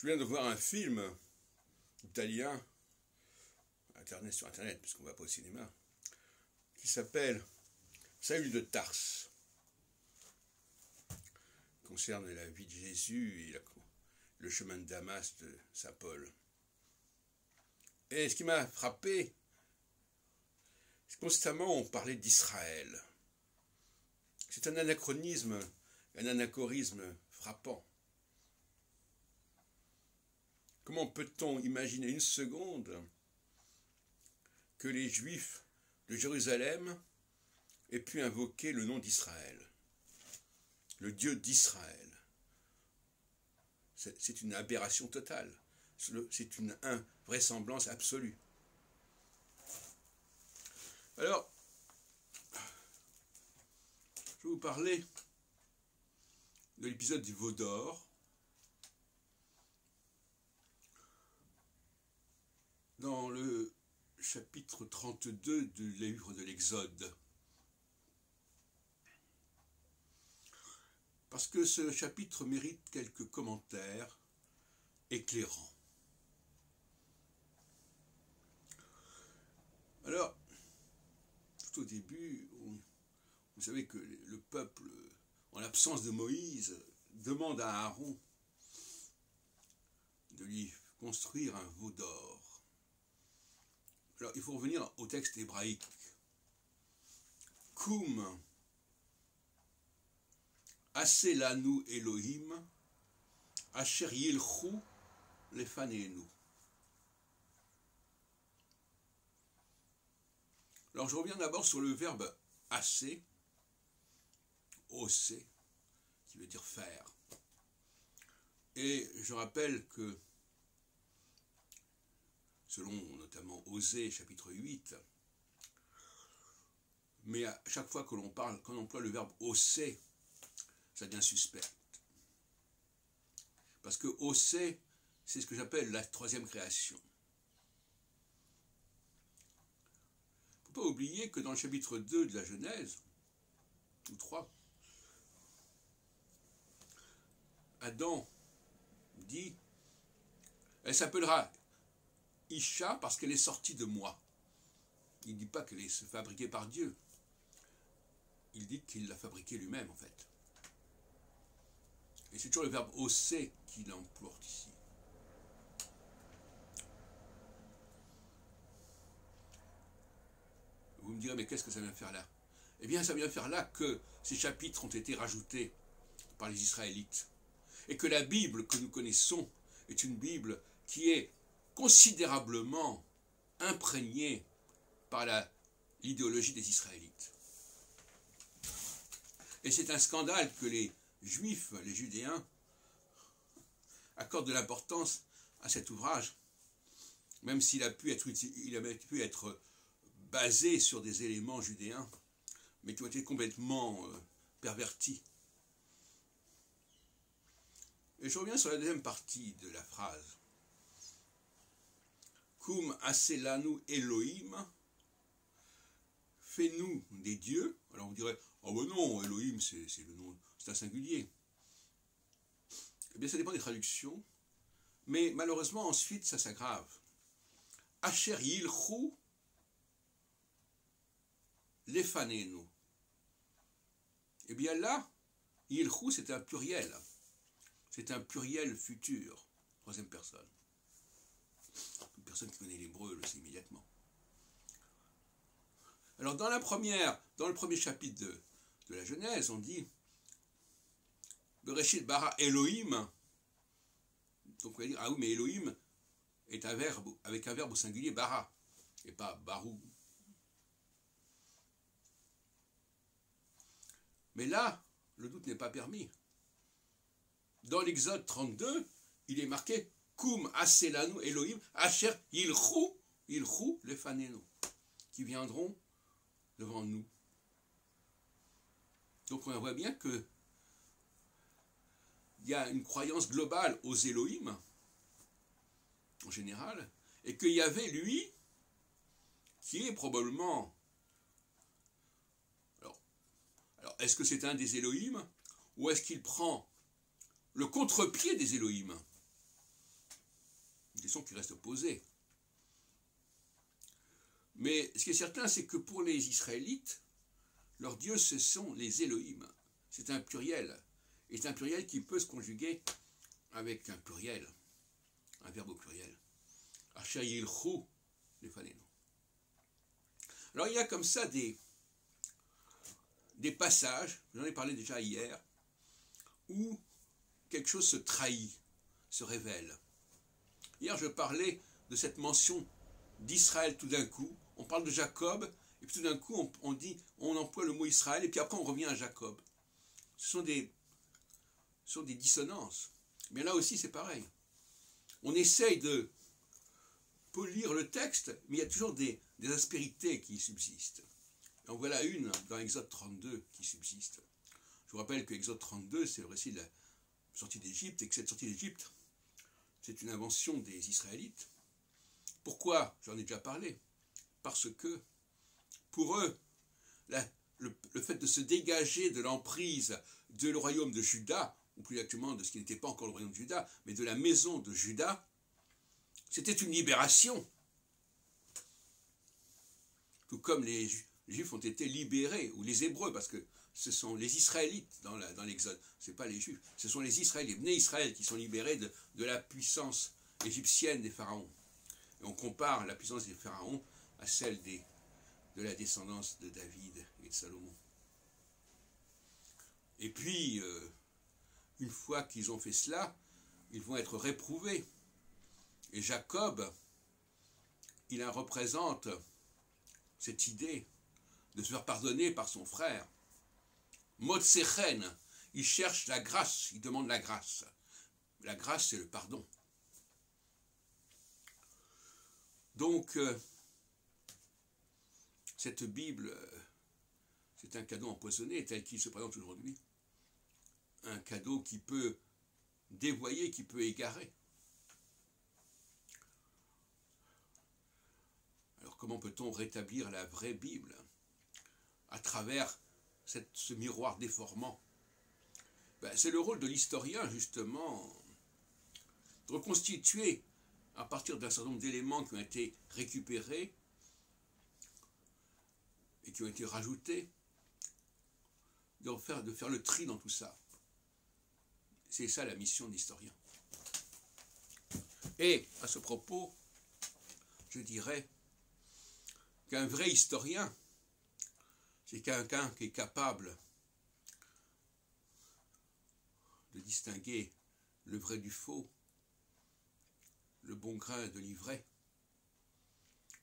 Je viens de voir un film italien, sur Internet, puisqu'on ne va pas au cinéma, qui s'appelle Saül de Tarse. Il concerne la vie de Jésus et le chemin de Damas de saint Paul. Et ce qui m'a frappé, c'est que constamment on parlait d'Israël. C'est un anachronisme, un anachorisme frappant. Comment peut-on imaginer une seconde que les Juifs de Jérusalem aient pu invoquer le nom d'Israël, le Dieu d'Israël? C'est une aberration totale, c'est une invraisemblance absolue. Alors, je vais vous parler de l'épisode du veau d'or, dans le chapitre 32 du livre de l'Exode. Parce que ce chapitre mérite quelques commentaires éclairants. Alors, tout au début, vous savez que le peuple, en l'absence de Moïse, demande à Aaron de lui construire un veau d'or. Alors, il faut revenir au texte hébraïque. Koum Aseh lanu Elohim asher yilchu lefanenu. Alors, je reviens d'abord sur le verbe aseh, osé, qui veut dire faire. Et je rappelle que, selon notamment Osée, chapitre 8, mais à chaque fois que l'on parle, quand on emploie le verbe osé, ça devient suspect. Parce que osé, c'est ce que j'appelle la troisième création. Il ne faut pas oublier que dans le chapitre 2 de la Genèse, ou 3, Adam dit, elle s'appellera Isha parce qu'elle est sortie de moi. Il ne dit pas qu'elle est fabriquée par Dieu. Il dit qu'il l'a fabriquée lui-même, en fait. Et c'est toujours le verbe osser qu'il emploie ici. Vous me direz, mais qu'est-ce que ça vient faire là? Eh bien, ça vient faire là que ces chapitres ont été rajoutés par les Israélites. Et que la Bible que nous connaissons est une Bible qui est considérablement imprégnée par l'idéologie des Israélites. Et c'est un scandale que les Juifs, les Judéens, accordent de l'importance à cet ouvrage, même s'il a pu être basé sur des éléments judéens, mais qui ont été complètement pervertis. Et je reviens sur la deuxième partie de la phrase. Koum aseh lanu Elohim, fais-nous des dieux. Alors vous direz, oh ben non, Elohim c'est le nom, c'est un singulier. Eh bien ça dépend des traductions, mais malheureusement ensuite ça s'aggrave. Asher yilchu lefanenu. Eh bien là, yilchu c'est un pluriel. C'est un pluriel futur, troisième personne. Une personne qui connaît l'hébreu le sait immédiatement. Alors dans le premier chapitre de la Genèse, on dit Bereshit bara Elohim. Donc on va dire, ah oui, mais Elohim est un verbe avec un verbe au singulier bara, et pas barou. Mais là, le doute n'est pas permis. Dans l'Exode 32, il est marqué Koum aseh lanu Elohim asher yilchu lefanenu, qui viendront devant nous. Donc on voit bien que il y a une croyance globale aux Elohim, en général, et qu'il y avait lui, qui est probablement... Alors est-ce que c'est un des Elohim, ou est-ce qu'il prend le contre-pied des Elohim? question qui reste posée. Mais ce qui est certain, c'est que pour les Israélites, leur Dieu, ce sont les Elohim. C'est un pluriel. Et c'est un pluriel qui peut se conjuguer avec un pluriel, un verbe au pluriel. Asher yilchu lefanenu. Alors il y a comme ça des passages, j'en ai parlé déjà hier, où quelque chose se trahit, se révèle. Hier, je parlais de cette mention d'Israël tout d'un coup. On parle de Jacob, et puis tout d'un coup, on emploie le mot Israël, et puis après, on revient à Jacob. Ce sont des dissonances. Mais là aussi, c'est pareil. On essaye de polir le texte, mais il y a toujours des aspérités qui subsistent. Et en voilà une dans Exode 32 qui subsiste. Je vous rappelle que Exode 32, c'est le récit de la sortie d'Égypte, et que cette sortie d'Égypte, c'est une invention des Israélites. Pourquoi? J'en ai déjà parlé. Parce que, pour eux, le fait de se dégager de l'emprise de le royaume de Juda, ou plus exactement de ce qui n'était pas encore le royaume de Juda, mais de la maison de Juda, c'était une libération. Tout comme les Juifs ont été libérés, ou les Hébreux, parce que ce sont les Israélites dans l'Exode, ce n'est pas les Juifs, ce sont les Israélites, les Bnei Israël qui sont libérés de la puissance égyptienne des pharaons. Et on compare la puissance des pharaons à celle de la descendance de David et de Salomon. Et puis, une fois qu'ils ont fait cela, ils vont être réprouvés. Et Jacob, il représente cette idée de se faire pardonner par son frère. Motsechen, il cherche la grâce, il demande la grâce. La grâce, c'est le pardon. Donc, cette Bible, c'est un cadeau empoisonné tel qu'il se présente aujourd'hui. Un cadeau qui peut dévoyer, qui peut égarer. Alors comment peut-on rétablir la vraie Bible à travers ce miroir déformant? C'est le rôle de l'historien, justement, de reconstituer à partir d'un certain nombre d'éléments qui ont été récupérés et qui ont été rajoutés, de faire le tri dans tout ça. C'est ça la mission de l'historien. Et à ce propos, je dirais qu'un vrai historien, c'est quelqu'un qui est capable de distinguer le vrai du faux, le bon grain de l'ivraie.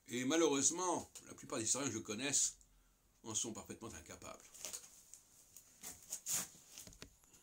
Et malheureusement, la plupart des historiens que je connaisse en sont parfaitement incapables.